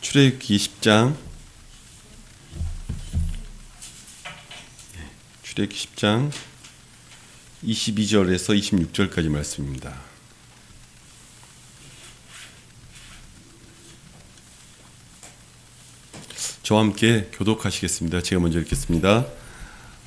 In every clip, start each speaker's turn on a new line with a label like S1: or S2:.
S1: 출애굽기 10장 출애굽기 10장 22절에서 26절까지 말씀입니다. 저와 함께 교독하시겠습니다. 제가 먼저 읽겠습니다.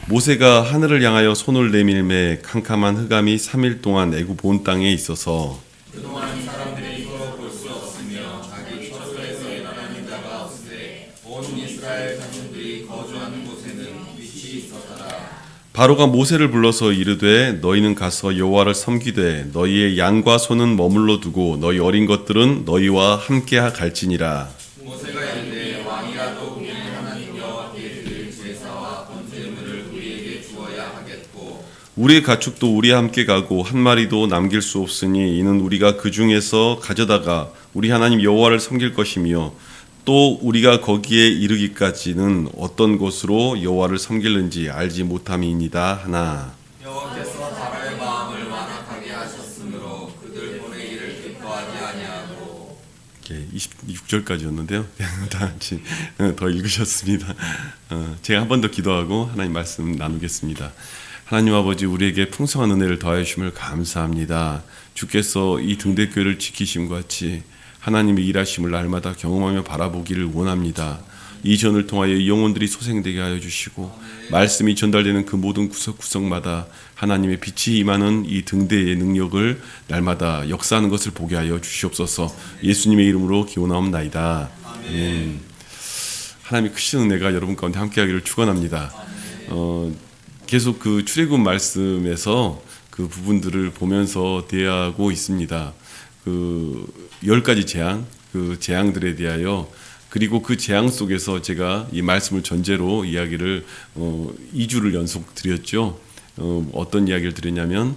S1: 모세가 하늘을 향하여 손을 내밀매 캄캄한 흑암이 3일 동안 애굽 온 땅에 있어서
S2: 그동안 사람들이 서로 볼 수 없으며 자기 처소에서 일어나는 자가 없으되 온 이스라엘 자손들이 거주하는 곳에는 빛이 있었더라.
S1: 바로가 모세를 불러서 이르되 너희는 가서 여호와를 섬기되 너희의 양과 소는 머물러 두고 너희 어린 것들은 너희와 함께 갈지니라.
S2: 모세가 이르되 왕이라도 우리 하나님 여호와께 드릴 제사와 번제물을 우리에게 주어야 하겠고
S1: 우리의 가축도 우리와 함께 가고 한 마리도 남길 수 없으니 이는 우리가 그 중에서 가져다가 우리 하나님 여호와를 섬길 것이며 또 우리가 거기에 이르기까지는 어떤 곳으로 여호와를 섬길는지 알지 못함이니이다 하나.
S2: 여호와께서 바로의 마음을 완악하게 하셨으므로 그들 보내기를 기뻐하지 아니하고
S1: 26절까지였는데요. 다 같이 더 읽으셨습니다. 제가 한 번 더 기도하고 하나님 말씀 나누겠습니다. 하나님 아버지, 우리에게 풍성한 은혜를 더하여 주심을 감사합니다. 주께서 이 등대교회를 지키심과 같이 하나님의 일하심을 날마다 경험하며 바라보기를 원합니다. 이 전을 통하여 이 영혼들이 소생되게 하여 주시고 말씀이 전달되는 그 모든 구석구석마다 하나님의 빛이 임하는 이 등대의 능력을 날마다 역사하는 것을 보게 하여 주시옵소서. 예수님의 이름으로 기원하옵나이다. 아멘. 하나님의 크신 은혜가 여러분 가운데 함께하기를 축원합니다. 계속 그 출애굽 말씀에서 그 부분들을 보면서 대하고 있습니다. 그 10가지 재앙, 그 재앙들에 대하여, 그리고 그 재앙 속에서 제가 이 말씀을 전제로 이야기를 2주를 연속 드렸죠. 어떤 이야기를 드렸냐면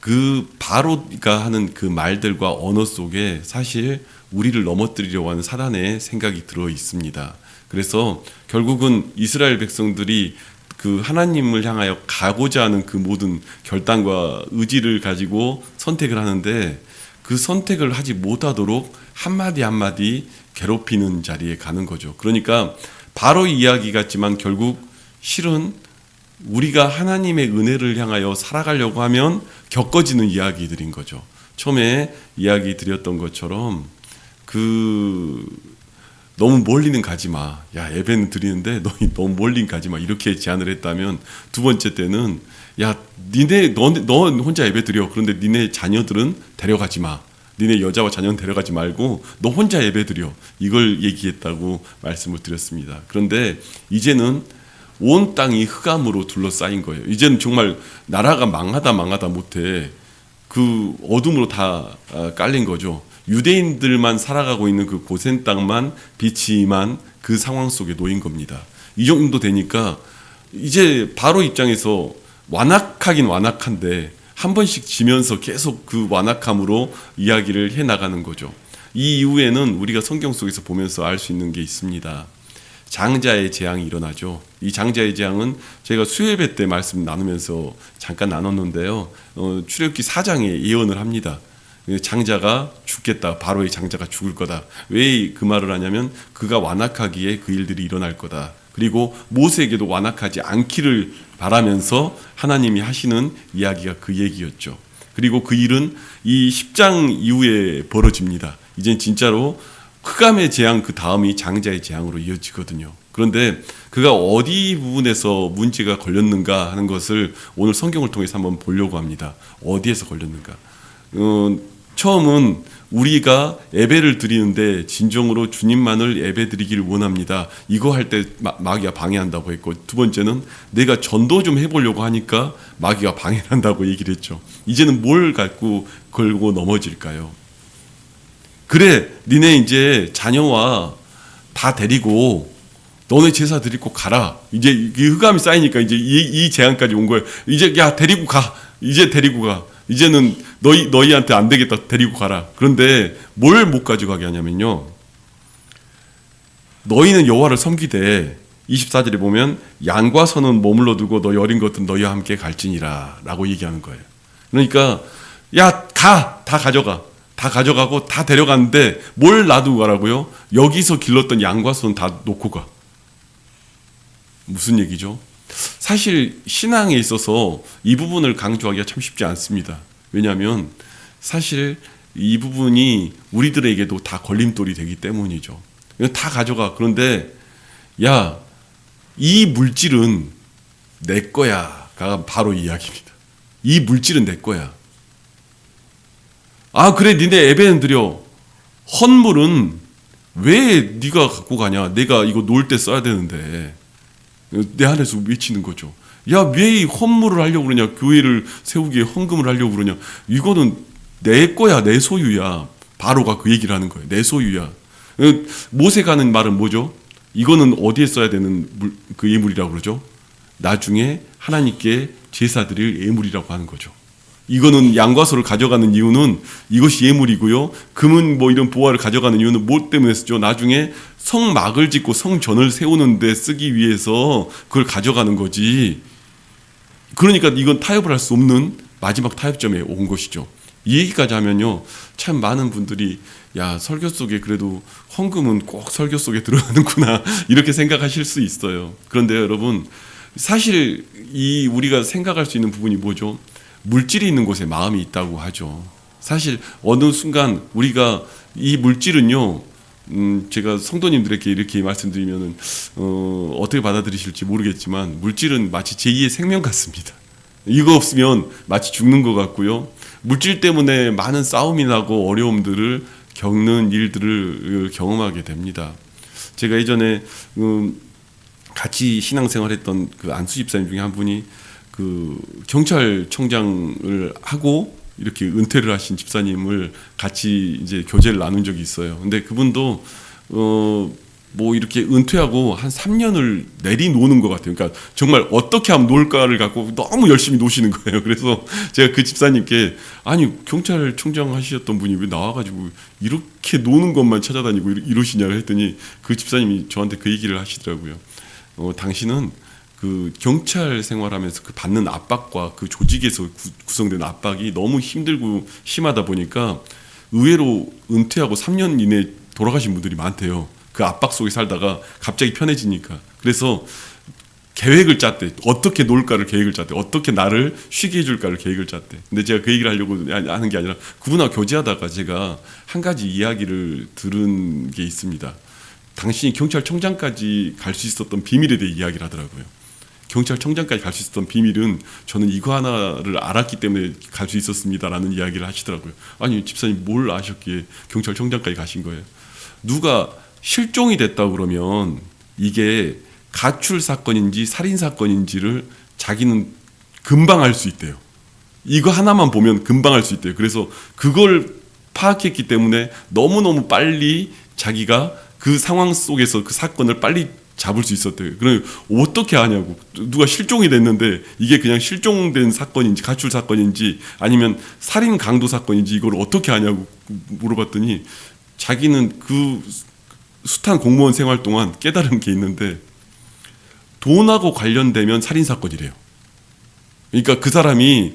S1: 그 바로가 하는 그 말들과 언어 속에 사실 우리를 넘어뜨리려고 하는 사단의 생각이 들어 있습니다. 그래서 결국은 이스라엘 백성들이 그 하나님을 향하여 가고자 하는 그 모든 결단과 의지를 가지고 선택을 하는데 그 선택을 하지 못하도록 한마디 한마디 괴롭히는 자리에 가는 거죠. 그러니까 바로 이야기 같지만 결국 실은 우리가 하나님의 은혜를 향하여 살아가려고 하면 겪어지는 이야기들인 거죠. 처음에 이야기 드렸던 것처럼 너무 멀리는 가지 마. 야, 예배는 드리는데 너무 멀리 가지 마. 이렇게 제안을 했다면, 두 번째 때는 야, 너 혼자 예배 드려. 그런데 니네 자녀들은 데려가지 마. 니네 여자와 자녀는 데려가지 말고 너 혼자 예배 드려. 이걸 얘기했다고 말씀을 드렸습니다. 그런데 이제는 온 땅이 흑암으로 둘러싸인 거예요. 이제는 정말 나라가 망하다 못해 그 어둠으로 다 깔린 거죠. 유대인들만 살아가고 있는 그 고센 땅만 빛이 임한 그 상황 속에 놓인 겁니다. 이 정도 되니까 이제 바로 입장에서 완악하긴 완악한데 한 번씩 지면서 계속 그 완악함으로 이야기를 해나가는 거죠. 이 이후에는 우리가 성경 속에서 보면서 알 수 있는 게 있습니다. 장자의 재앙이 일어나죠. 이 장자의 재앙은 제가 수요예배 때 말씀 나누면서 잠깐 나눴는데요. 출애굽기 4장에 예언을 합니다. 장자가 죽겠다. 바로의 장자가 죽을 거다. 왜 그 말을 하냐면 그가 완악하기에 그 일들이 일어날 거다. 그리고 모세에게도 완악하지 않기를 바라면서 하나님이 하시는 이야기가 그 얘기였죠. 그리고 그 일은 이 10장 이후에 벌어집니다. 이젠 진짜로 흑암의 재앙 그 다음이 장자의 재앙으로 이어지거든요. 그런데 그가 어디 부분에서 문제가 걸렸는가 하는 것을 오늘 성경을 통해서 한번 보려고 합니다. 어디에서 걸렸는가? 처음은 우리가 예배를 드리는데 진정으로 주님만을 예배 드리기를 원합니다. 이거 할 때 마귀가 방해한다고 했고, 두 번째는 내가 전도 좀 해보려고 하니까 마귀가 방해를 한다고 얘기를 했죠. 이제는 뭘 갖고 걸고 넘어질까요? 그래, 니네 이제 자녀와 다 데리고 너네 제사 드리고 가라. 이제 이 흑암이 쌓이니까 이제 이 재앙까지 온 거예요. 이제 야, 데리고 가. 이제 데리고 가. 이제는 너희한테 안 되겠다. 데리고 가라. 그런데 뭘 못 가져가게 하냐면요. 너희는 여호와를 섬기되 24절에 보면 양과 소는 머물러 두고 너희 어린 것들은 너희와 함께 갈지니라 라고 얘기하는 거예요. 그러니까 야, 다 가져가. 다 가져가고 다 데려갔는데 뭘 놔두고 가라고요? 여기서 길렀던 양과 소는 다 놓고 가. 무슨 얘기죠? 사실 신앙에 있어서 이 부분을 강조하기가 참 쉽지 않습니다. 왜냐하면 사실 이 부분이 우리들에게도 다 걸림돌이 되기 때문이죠. 다 가져가. 그런데 야, 이 물질은 내 거야가 바로 이 이야기입니다. 이 물질은 내 거야. 아, 그래, 니네 예배는 드려. 헌물은 왜 네가 갖고 가냐? 내가 이거 놓을 때 써야 되는데. 내 안에서 외치는 거죠. 야, 왜 이 헌물을 하려고 그러냐? 교회를 세우기에 헌금을 하려고 그러냐? 이거는 내 거야, 내 소유야. 바로가 그 얘기를 하는 거예요. 내 소유야. 모세가 하는 말은 뭐죠? 이거는 어디에 써야 되는 그 예물이라고 그러죠? 나중에 하나님께 제사 드릴 예물이라고 하는 거죠. 이거는 양과 소를 가져가는 이유는 이것이 예물이고요. 금은 뭐 이런 보화를 가져가는 이유는 뭐 때문에 쓰죠? 나중에 성막을 짓고 성전을 세우는 데 쓰기 위해서 그걸 가져가는 거지. 그러니까 이건 타협을 할 수 없는 마지막 타협점에 온 것이죠. 이 얘기까지 하면요, 참 많은 분들이 야, 설교 속에 그래도 헌금은 꼭 설교 속에 들어가는구나 이렇게 생각하실 수 있어요. 그런데 여러분, 사실 이 우리가 생각할 수 있는 부분이 뭐죠? 물질이 있는 곳에 마음이 있다고 하죠. 사실 어느 순간 우리가 이 물질은요, 제가 성도님들에게 이렇게 말씀드리면은 어떻게 받아들이실지 모르겠지만 물질은 마치 제2의 생명 같습니다. 이거 없으면 마치 죽는 것 같고요. 물질 때문에 많은 싸움이 나고 어려움들을 겪는 일들을 경험하게 됩니다. 제가 예전에 같이 신앙생활했던 그 안수 집사님 중에 한 분이 그 경찰청장을 하고 이렇게 은퇴를 하신 집사님을 같이 이제 교제를 나눈 적이 있어요. 근데 그분도 뭐 이렇게 은퇴하고 한 3년을 내리노는 것 같아요. 그러니까 정말 어떻게 하면 놀까를 갖고 너무 열심히 노시는 거예요. 그래서 제가 그 집사님께 아니, 경찰청장 하셨던 분이 왜 나와가지고 이렇게 노는 것만 찾아다니고 이러시냐고 했더니 그 집사님이 저한테 그 얘기를 하시더라고요. 당신은 그 경찰 생활하면서 그 받는 압박과 그 조직에서 구성된 압박이 너무 힘들고 심하다 보니까 의외로 은퇴하고 3년 이내에 돌아가신 분들이 많대요. 그 압박 속에 살다가 갑자기 편해지니까. 그래서 계획을 짰대. 어떻게 놀까를 계획을 짰대. 어떻게 나를 쉬게 해줄까를 계획을 짰대. 근데 제가 그 얘기를 하려고 하는 게 아니라 그분하고 교제하다가 제가 한 가지 이야기를 들은 게 있습니다. 당신이 경찰청장까지 갈 수 있었던 비밀에 대해 이야기를 하더라고요. 경찰청장까지 갈 수 있었던 비밀은 저는 이거 하나를 알았기 때문에 갈 수 있었습니다라는 이야기를 하시더라고요. 아니, 집사님 뭘 아셨기에 경찰청장까지 가신 거예요? 누가 실종이 됐다고 그러면 이게 가출 사건인지 살인 사건인지를 자기는 금방 알 수 있대요. 이거 하나만 보면 금방 알 수 있대요. 그래서 그걸 파악했기 때문에 너무너무 빨리 자기가 그 상황 속에서 그 사건을 빨리 잡을 수 있었대요. 그럼 어떻게 하냐고. 누가 실종이 됐는데 이게 그냥 실종된 사건인지 가출 사건인지 아니면 살인 강도 사건인지 이걸 어떻게 하냐고 물어봤더니 자기는 그 숱한 공무원 생활 동안 깨달은 게 있는데 돈하고 관련되면 살인 사건이래요. 그러니까 그 사람이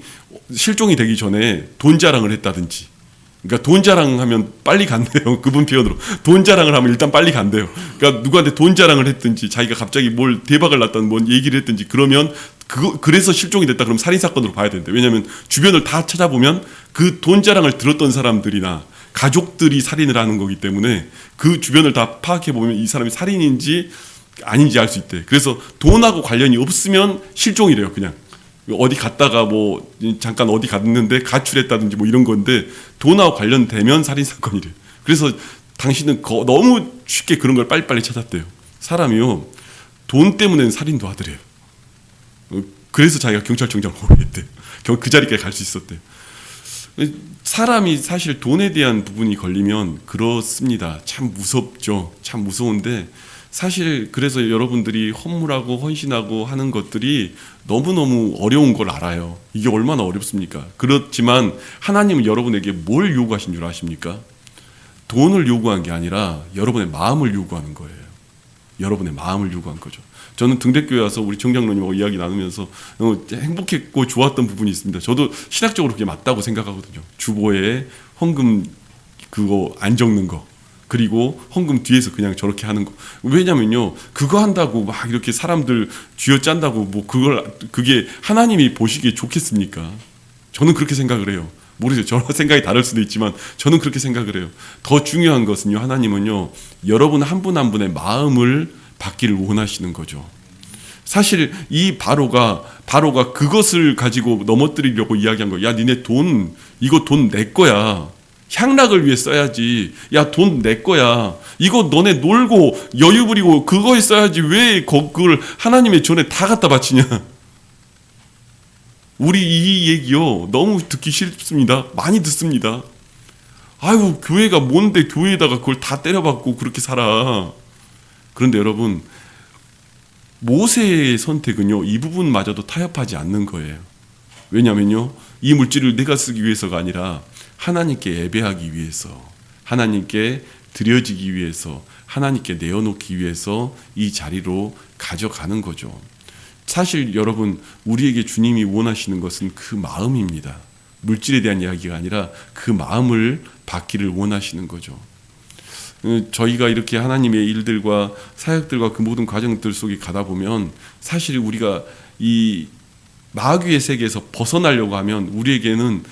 S1: 실종이 되기 전에 돈 자랑을 했다든지, 그러니까 돈 자랑하면 빨리 간대요. 그분 표현으로 돈 자랑을 하면 일단 빨리 간대요. 그러니까 누구한테 돈 자랑을 했든지 자기가 갑자기 뭘 대박을 났다는 뭔 얘기를 했든지 그러면 그래서 실종이 됐다 그러면 살인 사건으로 봐야 된대. 왜냐하면 주변을 다 찾아보면 그 돈 자랑을 들었던 사람들이나 가족들이 살인을 하는 거기 때문에 그 주변을 다 파악해 보면 이 사람이 살인인지 아닌지 알 수 있대. 그래서 돈하고 관련이 없으면 실종이래요. 그냥 어디 갔다가 뭐 잠깐 어디 갔는데 가출했다든지 뭐 이런 건데 돈하고 관련되면 살인 사건이래요. 그래서 당신은 너무 쉽게 그런 걸 빨리빨리 찾았대요. 사람이요, 돈 때문에는 살인도 하더래요. 그래서 자기가 경찰청장을 오래 했대요. 그 자리까지 갈 수 있었대요. 사람이 사실 돈에 대한 부분이 걸리면 그렇습니다. 참 무섭죠. 참 무서운데 사실 그래서 여러분들이 헌물하고 헌신하고 하는 것들이 너무너무 어려운 걸 알아요. 이게 얼마나 어렵습니까? 그렇지만 하나님은 여러분에게 뭘 요구하신 줄 아십니까? 돈을 요구한 게 아니라 여러분의 마음을 요구하는 거예요. 여러분의 마음을 요구한 거죠. 저는 등대교회 와서 우리 정장로님하고 이야기 나누면서 행복했고 좋았던 부분이 있습니다. 저도 신학적으로 그게 맞다고 생각하거든요. 주보에 헌금 그거 안 적는 거. 그리고 헌금 뒤에서 그냥 저렇게 하는 거. 왜냐면요, 그거 한다고 막 이렇게 사람들 쥐어짠다고 뭐 그게 하나님이 보시기에 좋겠습니까? 저는 그렇게 생각을 해요. 모르죠. 저랑 생각이 다를 수도 있지만 저는 그렇게 생각을 해요. 더 중요한 것은요, 하나님은요, 여러분 한 분 한 분의 마음을 받기를 원하시는 거죠. 사실 이 바로가 그것을 가지고 넘어뜨리려고 이야기한 거야. 야, 니네 이거 돈 내 거야. 향락을 위해 써야지. 야, 돈 내 거야. 이거 너네 놀고 여유 부리고 그거에 써야지. 왜 그걸 하나님의 전에 다 갖다 바치냐. 우리 이 얘기요, 너무 듣기 싫습니다. 많이 듣습니다. 아유, 교회가 뭔데 교회에다가 그걸 다 때려박고 그렇게 살아. 그런데 여러분, 모세의 선택은요, 이 부분마저도 타협하지 않는 거예요. 왜냐면요, 이 물질을 내가 쓰기 위해서가 아니라 하나님께 예배하기 위해서, 하나님께 드려지기 위해서, 하나님께 내어놓기 위해서 이 자리로 가져가는 거죠. 사실 여러분, 우리에게 주님이 원하시는 것은 그 마음입니다. 물질에 대한 이야기가 아니라 그 마음을 받기를 원하시는 거죠. 저희가 이렇게 하나님의 일들과 사역들과 그 모든 과정들 속에 가다 보면 사실 우리가 이 마귀의 세계에서 벗어나려고 하면 우리에게는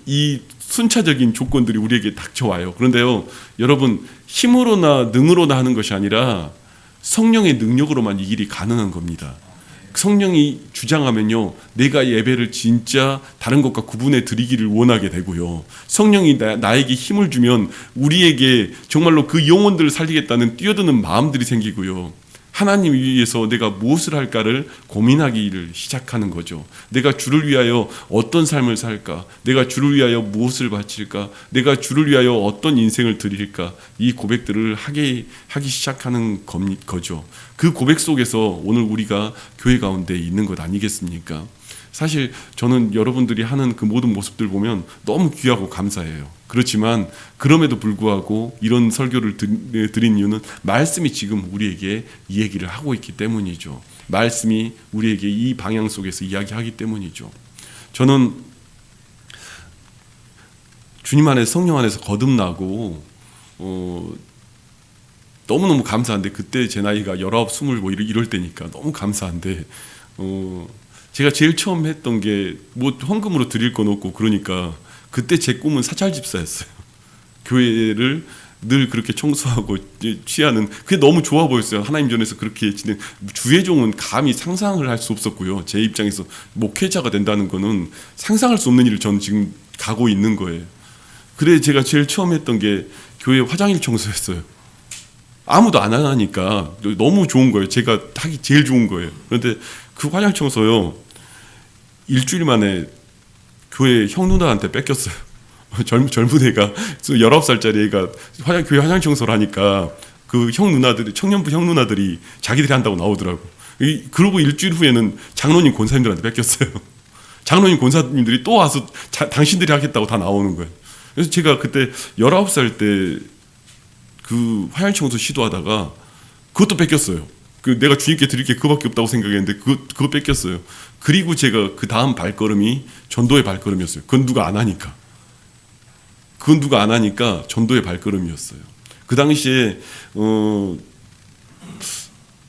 S1: 이 순차적인 조건들이 우리에게 닥쳐와요. 그런데요, 여러분, 힘으로나 능으로나 하는 것이 아니라 성령의 능력으로만 이 일이 가능한 겁니다. 성령이 주장하면요, 내가 예배를 진짜 다른 것과 구분해 드리기를 원하게 되고요, 성령이 나에게 힘을 주면 우리에게 정말로 그 영혼들을 살리겠다는 뛰어드는 마음들이 생기고요, 하나님 위해서 내가 무엇을 할까를 고민하기를 시작하는 거죠. 내가 주를 위하여 어떤 삶을 살까? 내가 주를 위하여 무엇을 바칠까? 내가 주를 위하여 어떤 인생을 드릴까? 이 고백들을 하기 시작하는 거죠. 그 고백 속에서 오늘 우리가 교회 가운데 있는 것 아니겠습니까? 사실 저는 여러분들이 하는 그 모든 모습들 보면 너무 귀하고 감사해요. 그렇지만 그럼에도 불구하고 이런 설교를 드린 이유는 말씀이 지금 우리에게 이 얘기를 하고 있기 때문이죠. 말씀이 우리에게 이 방향 속에서 이야기하기 때문이죠. 저는 주님 안에서, 성령 안에서 거듭나고 너무너무 감사한데, 그때 제 나이가 19, 20 뭐 이럴 때니까 너무 감사한데, 제가 제일 처음 했던 게 뭐 헌금으로 드릴 건 없고, 그러니까 그때 제 꿈은 사찰집사였어요. 교회를 늘 그렇게 청소하고 취하는, 그게 너무 좋아 보였어요. 하나님 전에서 그렇게 지낸 주의종은 감히 상상을 할 수 없었고요. 제 입장에서 목회자가 된다는 거는 상상할 수 없는 일을 저는 지금 가고 있는 거예요. 그래 제가 제일 처음 했던 게 교회 화장실 청소였어요. 아무도 안 하니까 너무 좋은 거예요. 제가 하기 제일 좋은 거예요. 그런데 그 화장실 청소요, 일주일 만에 교회 형 누나한테 뺏겼어요. 젊은 애가, 19살짜리 애가 교회 화장실 청소를 하니까 그 형 누나들이, 청년부 형 누나들이 자기들이 한다고 나오더라고. 그러고 일주일 후에는 장로님 권사님들한테 뺏겼어요. 장로님 권사님들이 또 와서 당신들이 하겠다고 다 나오는 거예요. 그래서 제가 그때 19살 때 그 화장실 청소 시도하다가 그것도 뺏겼어요. 내가 주님께 드릴 게 그거밖에 없다고 생각했는데 그거 뺏겼어요. 그리고 제가 그 다음 발걸음이 전도의 발걸음이었어요. 그건 누가 안 하니까 전도의 발걸음이었어요. 그 당시에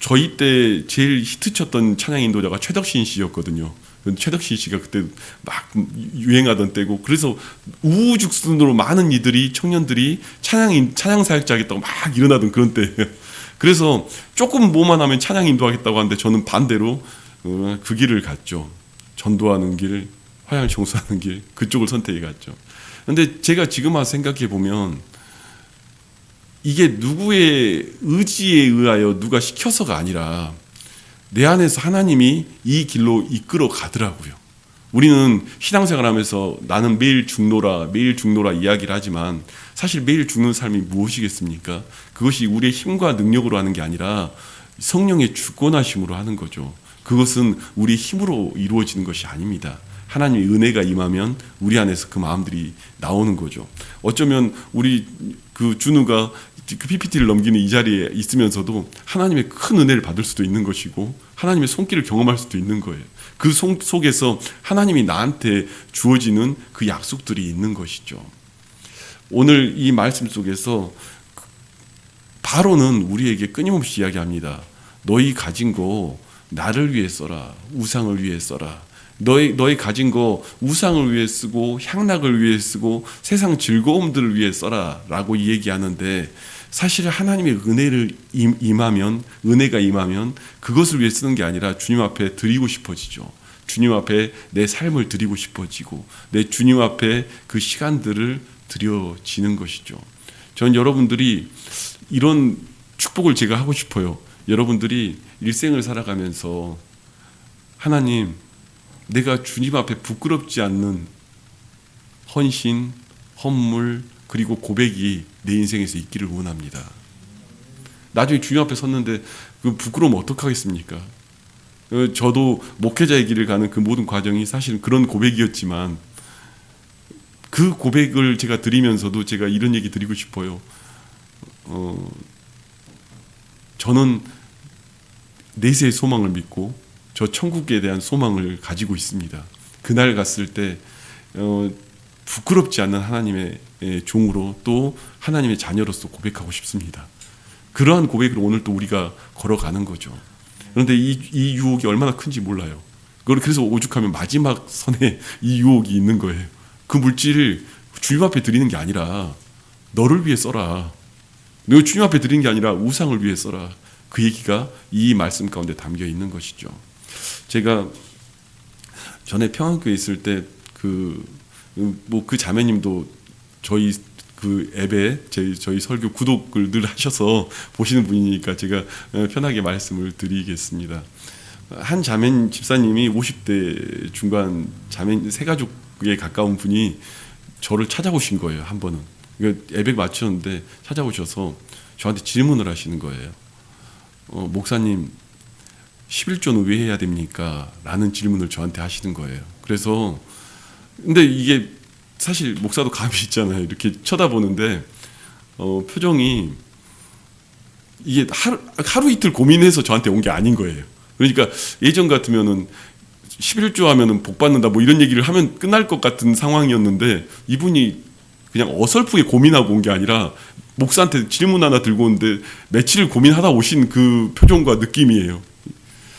S1: 저희 때 제일 히트쳤던 찬양 인도자가 최덕신 씨였거든요. 최덕신 씨가 그때 막 유행하던 때고, 그래서 우후죽순으로 많은 이들이, 청년들이 찬양 사역자 하겠다고 막 일어나던 그런 때예요. 그래서 조금 뭐만 하면 찬양 인도하겠다고 하는데 저는 반대로 그 길을 갔죠. 전도하는 길, 화장실 청소하는 길, 그쪽을 선택해 갔죠. 그런데 제가 지금 와서 생각해 보면 이게 누구의 의지에 의하여 누가 시켜서가 아니라 내 안에서 하나님이 이 길로 이끌어 가더라고요. 우리는 신앙생활하면서 나는 매일 죽노라 이야기를 하지만 사실 매일 죽는 삶이 무엇이겠습니까? 그것이 우리의 힘과 능력으로 하는 게 아니라 성령의 주권하심으로 하는 거죠. 그것은 우리의 힘으로 이루어지는 것이 아닙니다. 하나님의 은혜가 임하면 우리 안에서 그 마음들이 나오는 거죠. 어쩌면 우리 그 준우가 그 PPT를 넘기는 이 자리에 있으면서도 하나님의 큰 은혜를 받을 수도 있는 것이고 하나님의 손길을 경험할 수도 있는 거예요. 그 속에서 하나님이 나한테 주어지는 그 약속들이 있는 것이죠. 오늘 이 말씀 속에서 바로는 우리에게 끊임없이 이야기합니다. 너희 가진 거 나를 위해 써라. 우상을 위해 써라. 너희 가진 거 우상을 위해 쓰고 향락을 위해 쓰고 세상 즐거움들을 위해 써라 라고 얘기하는데, 사실 하나님의 은혜를 은혜가 임하면 그것을 위해 쓰는 게 아니라 주님 앞에 드리고 싶어지죠. 주님 앞에 내 삶을 드리고 싶어지고 내 주님 앞에 그 시간들을 드려지는 것이죠. 전 여러분들이 이런 축복을 제가 하고 싶어요. 여러분들이 일생을 살아가면서 하나님, 내가 주님 앞에 부끄럽지 않는 헌신, 헌물, 그리고 고백이 내 인생에서 있기를 원합니다. 나중에 주님 앞에 섰는데 그 부끄러우면 어떡하겠습니까? 저도 목회자의 길을 가는 그 모든 과정이 사실은 그런 고백이었지만, 그 고백을 제가 드리면서도 제가 이런 얘기 드리고 싶어요. 저는 내세의 소망을 믿고 저 천국에 대한 소망을 가지고 있습니다. 그날 갔을 때 부끄럽지 않는 하나님의 종으로 또 하나님의 자녀로서 고백하고 싶습니다. 그러한 고백을 오늘 또 우리가 걸어가는 거죠. 그런데 이 유혹이 얼마나 큰지 몰라요. 그래서 오죽하면 마지막 선에 이 유혹이 있는 거예요. 그 물질을 주님 앞에 드리는 게 아니라 너를 위해 써라. 너 주님 앞에 드리는 게 아니라 우상을 위해 써라. 그 얘기가 이 말씀 가운데 담겨 있는 것이죠. 제가 전에 평안교회 있을 때 그 자매님도 저희 그 앱에 저희 설교 구독을 늘 하셔서 보시는 분이니까 제가 편하게 말씀을 드리겠습니다. 한 집사님이 50대 중반 세 가족에 가까운 분이 저를 찾아오신 거예요. 한 번은 앱에 맞췄는데 찾아오셔서 저한테 질문을 하시는 거예요. 목사님, 11조는 왜 해야 됩니까? 라는 질문을 저한테 하시는 거예요. 그래서 근데 이게 사실 목사도 감이 있잖아요. 이렇게 쳐다보는데 표정이 이게 하루 이틀 고민해서 저한테 온 게 아닌 거예요. 그러니까 예전 같으면은 11조 하면은 복 받는다 뭐 이런 얘기를 하면 끝날 것 같은 상황이었는데, 이분이 그냥 어설프게 고민하고 온 게 아니라 목사한테 질문 하나 들고 오는데 며칠 고민하다 오신 그 표정과 느낌이에요.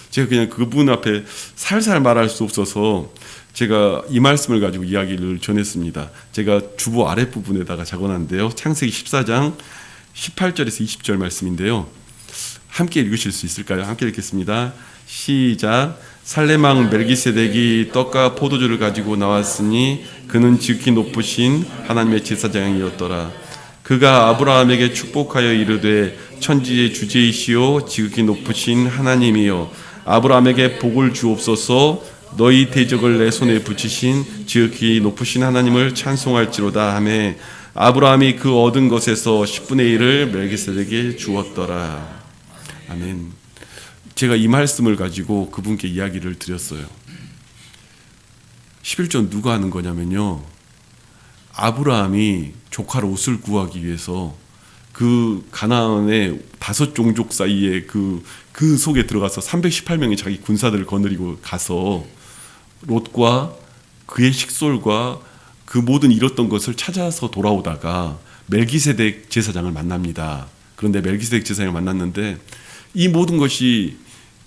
S1: 제가 그냥 그분 앞에 살살 말할 수 없어서 제가 이 말씀을 가지고 이야기를 전했습니다. 제가 주보 아랫부분에다가 적어놨는데요. 창세기 14장 18절에서 20절 말씀인데요. 함께 읽으실 수 있을까요? 함께 읽겠습니다. 시작. 살레망 멜기세덱이 떡과 포도주를 가지고 나왔으니 그는 지극히 높으신 하나님의 제사장이었더라. 그가 아브라함에게 축복하여 이르되 천지의 주제이시오 지극히 높으신 하나님이여 아브라함에게 복을 주옵소서. 너희 대적을 내 손에 붙이신 지극히 높으신 하나님을 찬송할지로다 하매 아브라함이 그 얻은 것에서 10분의 1을 멜기세덱에게 주었더라. 아멘. 제가 이 말씀을 가지고 그분께 이야기를 드렸어요. 11조 누가 하는 거냐면요, 아브라함이 조카로 옷을 구하기 위해서 그 가나안의 5종족 사이에 그 속에 들어가서 318명의 자기 군사들을 거느리고 가서 롯과 그의 식솔과 그 모든 잃었던 것을 찾아서 돌아오다가 멜기세덱 제사장을 만납니다. 그런데 멜기세덱 제사장을 만났는데 이 모든 것이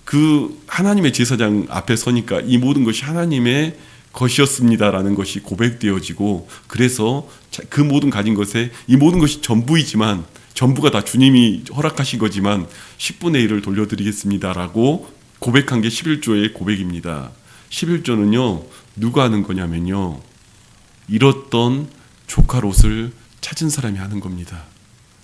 S1: 그 하나님의 제사장 앞에 서니까 이 모든 것이 하나님의 것이었습니다라는 것이 고백되어지고, 그래서 그 모든 가진 것에 이 모든 것이 전부이지만 전부가 다 주님이 허락하신 거지만 10분의 1을 돌려드리겠습니다라고 고백한 게 11조의 고백입니다. 11조는요 누가 하는 거냐면요, 잃었던 조카 롯을 찾은 사람이 하는 겁니다.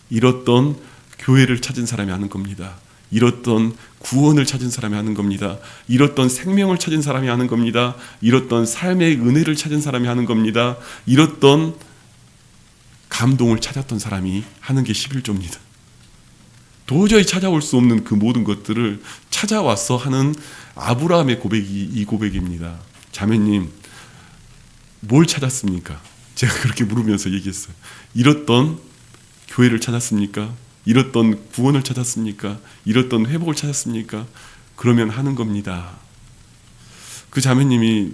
S1: 잃었던 교회를 찾은 사람이 하는 겁니다. 잃었던 구원을 찾은 사람이 하는 겁니다. 잃었던 생명을 찾은 사람이 하는 겁니다. 잃었던 삶의 은혜를 찾은 사람이 하는 겁니다. 잃었던 감동을 찾았던 사람이 하는 게 11조입니다. 도저히 찾아올 수 없는 그 모든 것들을 찾아와서 하는 아브라함의 고백이 이 고백입니다. 자매님, 뭘 찾았습니까? 제가 그렇게 물으면서 얘기했어요. 잃었던 교회를 찾았습니까? 잃었던 구원을 찾았습니까? 잃었던 회복을 찾았습니까? 그러면 하는 겁니다. 그 자매님이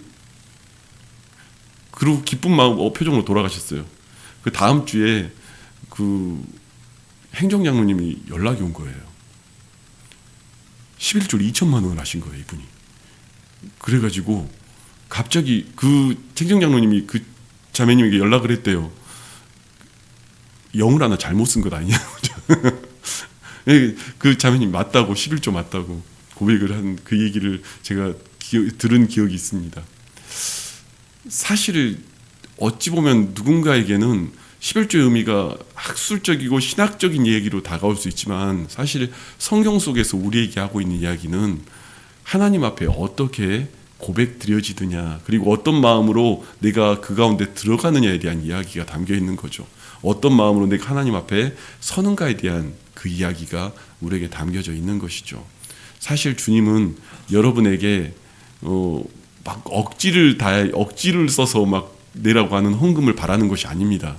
S1: 그리고 기쁜 마음 표정으로 돌아가셨어요. 그 다음 주에 그 행정장로님이 연락이 온 거예요. 11조를 2천만 원을 하신 거예요, 이분이. 그래가지고 갑자기 그 행정장로님이 그 자매님에게 연락을 했대요. 영을 하나 잘못 쓴 것 아니냐. 그 자매님 맞다고, 11조 맞다고 고백을 한 그 얘기를 제가 들은 기억이 있습니다. 사실 어찌 보면 누군가에게는 11조의 의미가 학술적이고 신학적인 얘기로 다가올 수 있지만, 사실 성경 속에서 우리에게 하고 있는 이야기는 하나님 앞에 어떻게 고백 드려지느냐, 그리고 어떤 마음으로 내가 그 가운데 들어가느냐에 대한 이야기가 담겨 있는 거죠. 어떤 마음으로 내가 하나님 앞에 서는가에 대한 그 이야기가 우리에게 담겨져 있는 것이죠. 사실 주님은 여러분에게 막 억지를 써서 막 내라고 하는 헌금을 바라는 것이 아닙니다.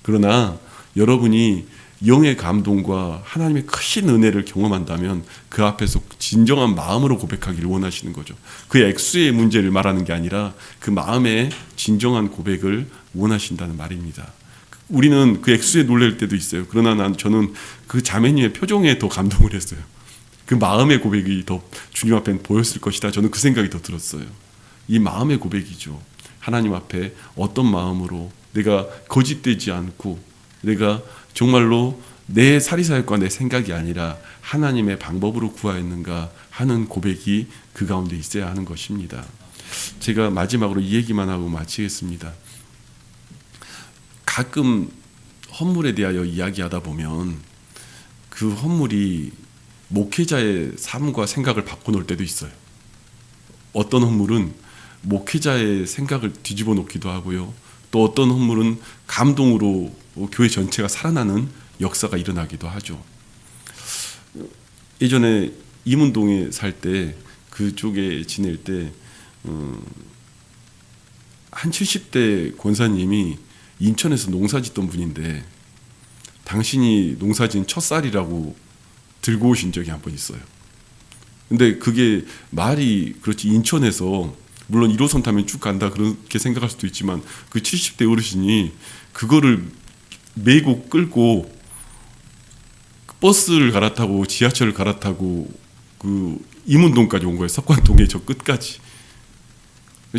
S1: 그러나 여러분이 영의 감동과 하나님의 크신 은혜를 경험한다면 그 앞에서 진정한 마음으로 고백하기를 원하시는 거죠. 그 액수의 문제를 말하는 게 아니라 그 마음의 진정한 고백을 원하신다는 말입니다. 우리는 그 액수에 놀랄 때도 있어요. 그러나 저는 그 자매님의 표정에 더 감동을 했어요. 그 마음의 고백이 더 주님 앞에 보였을 것이다. 저는 그 생각이 더 들었어요. 이 마음의 고백이죠. 하나님 앞에 어떤 마음으로 내가 거짓되지 않고 내가 정말로 내 사리사욕과 내 생각이 아니라 하나님의 방법으로 구하였는가 하는 고백이 그 가운데 있어야 하는 것입니다. 제가 마지막으로 이 얘기만 하고 마치겠습니다. 가끔 헌물에 대하여 이야기하다 보면 그 헌물이 목회자의 삶과 생각을 바꿔놓을 때도 있어요. 어떤 헌물은 목회자의 생각을 뒤집어 놓기도 하고요. 또 어떤 헌물은 감동으로 교회 전체가 살아나는 역사가 일어나기도 하죠. 예전에 이문동에 살 때, 그쪽에 지낼 때 한 70대 권사님이 인천에서 농사짓던 분인데, 당신이 농사진 첫 쌀이라고 들고 오신 적이 한 번 있어요. 근데 그게 말이 그렇지, 인천에서 물론 1호선 타면 쭉 간다 그렇게 생각할 수도 있지만, 그 70대 어르신이 그거를 메고 끌고 버스를 갈아타고 지하철을 갈아타고 그 이문동까지 온 거예요. 석관동의 저 끝까지.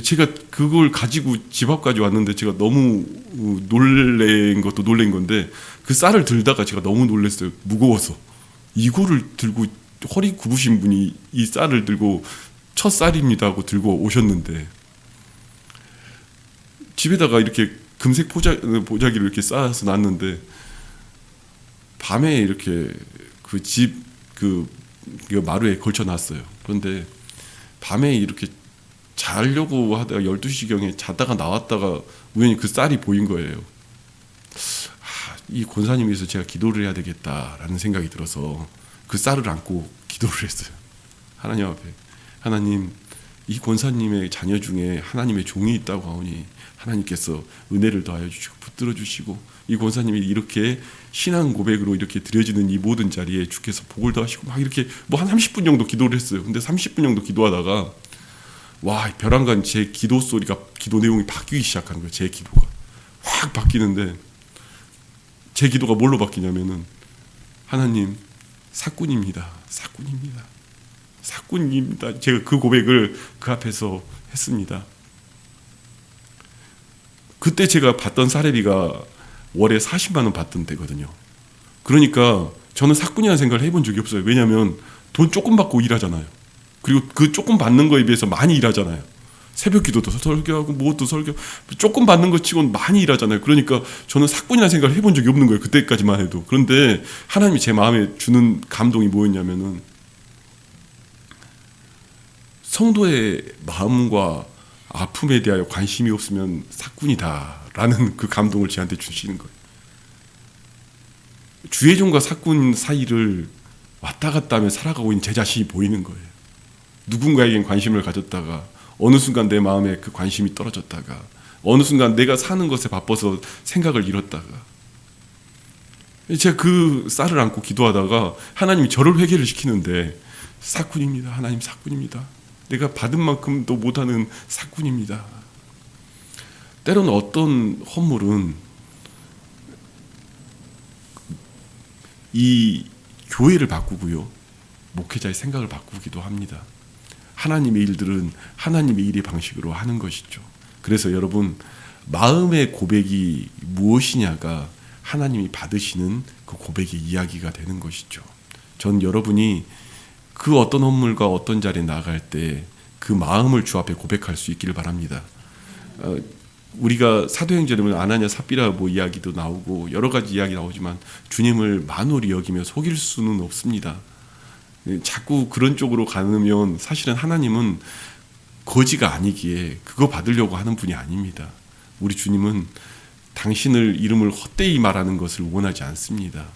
S1: 제가 그걸 가지고 집 앞까지 왔는데 제가 너무 놀란 것도 놀란 건데, 그 쌀을 들다가 제가 너무 놀랐어요. 무거워서. 이거를 들고, 허리 굽으신 분이 이 쌀을 들고 첫 쌀입니다 하고 들고 오셨는데, 집에다가 이렇게 금색 보자기를 이렇게 쌓아서 놨는데, 밤에 이렇게 그 집 그 마루에 걸쳐놨어요. 그런데 밤에 이렇게 자려고 하다가 12시경에 자다가 나왔다가 우연히 그 쌀이 보인 거예요. 이 권사님 위해서 제가 기도를 해야 되겠다라는 생각이 들어서 그 쌀을 안고 기도를 했어요. 하나님 앞에, 하나님, 이 권사님의 자녀 중에 하나님의 종이 있다고 하오니 하나님께서 은혜를 더하여 주시고 붙들어 주시고, 이 권사님이 이렇게 신앙 고백으로 이렇게 드려지는 이 모든 자리에 주께서 복을 더하시고, 막 이렇게 뭐 한 30분 정도 기도를 했어요. 근데 30분 정도 기도하다가 와, 벼랑간 제 기도 소리가, 기도 내용이 바뀌기 시작한 거예요. 제 기도가 확 바뀌는데, 제 기도가 뭘로 바뀌냐면은, 하나님, 사꾼입니다. 사꾼입니다. 사꾼입니다. 제가 그 고백을 그 앞에서 했습니다. 그때 제가 받던 사례비가 월에 40만 원 받던 때거든요. 그러니까 저는 사꾼이라는 생각을 해본 적이 없어요. 왜냐하면 돈 조금 받고 일하잖아요. 그리고 그 조금 받는 거에 비해서 많이 일하잖아요. 새벽 기도도 설교하고 무엇도 설교, 조금 받는 것 치고는 많이 일하잖아요. 그러니까 저는 사꾼이라는 생각을 해본 적이 없는 거예요. 그때까지만 해도. 그런데 하나님이 제 마음에 주는 감동이 뭐였냐면은, 성도의 마음과 아픔에 대하여 관심이 없으면 사꾼이다라는 그 감동을 저한테 주시는 거예요. 주의 종과 사꾼 사이를 왔다 갔다 하며 살아가고 있는 제 자신이 보이는 거예요. 누군가에겐 관심을 가졌다가 어느 순간 내 마음에 그 관심이 떨어졌다가 어느 순간 내가 사는 것에 바빠서 생각을 잃었다가, 제가 그 쌀을 안고 기도하다가 하나님이 저를 회개를 시키는데, 사꾼입니다. 하나님, 사꾼입니다. 내가 받은 만큼도 못하는 사꾼입니다. 때로는 어떤 헌물은 이 교회를 바꾸고요. 목회자의 생각을 바꾸기도 합니다. 하나님의 일들은 하나님의 일의 방식으로 하는 것이죠. 그래서 여러분, 마음의 고백이 무엇이냐가 하나님이 받으시는 그 고백의 이야기가 되는 것이죠. 전 여러분이 그 어떤 업무가 어떤 자리에 나갈 때 그 마음을 주 앞에 고백할 수 있기를 바랍니다. 우리가 사도행전에 보면 아나니아 삽비라 뭐 이야기도 나오고 여러 가지 이야기 나오지만 주님을 만홀히 여기며 속일 수는 없습니다. 자꾸 그런 쪽으로 가면 사실은 하나님은 거지가 아니기에 그거 받으려고 하는 분이 아닙니다. 우리 주님은 당신을 이름을 헛되이 말하는 것을 원하지 않습니다.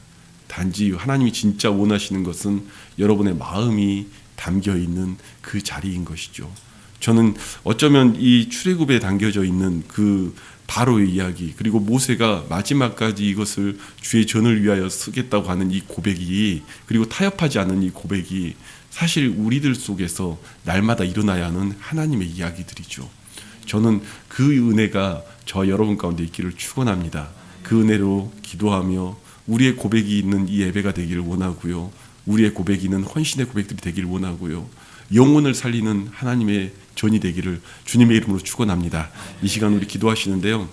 S1: 단지 하나님이 진짜 원하시는 것은 여러분의 마음이 담겨 있는 그 자리인 것이죠. 저는 어쩌면 이 출애굽에 담겨져 있는 그 바로의 이야기, 그리고 모세가 마지막까지 이것을 주의 전을 위하여 쓰겠다고 하는 이 고백이, 그리고 타협하지 않는 이 고백이 사실 우리들 속에서 날마다 일어나야 하는 하나님의 이야기들이죠. 저는 그 은혜가 저 여러분 가운데 있기를 축원합니다. 그 은혜로 기도하며 우리의 고백이 있는 이 예배가 되기를 원하고요. 우리의 고백이 있는 헌신의 고백들이 되기를 원하고요. 영혼을 살리는 하나님의 전이 되기를 주님의 이름으로 축원합니다. 이 시간 우리 기도하시는데요.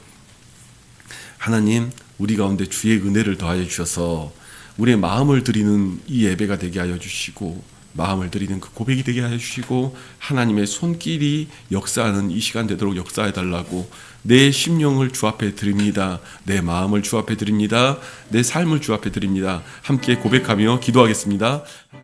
S1: 하나님, 우리 가운데 주의 은혜를 더하여 주셔서 우리의 마음을 드리는 이 예배가 되게 하여 주시고, 마음을 드리는 그 고백이 되게 하여 주시고, 하나님의 손길이 역사하는 이 시간 되도록 역사해 달라고, 내 심령을 주 앞에 드립니다. 내 마음을 주 앞에 드립니다. 내 삶을 주 앞에 드립니다. 함께 고백하며 기도하겠습니다.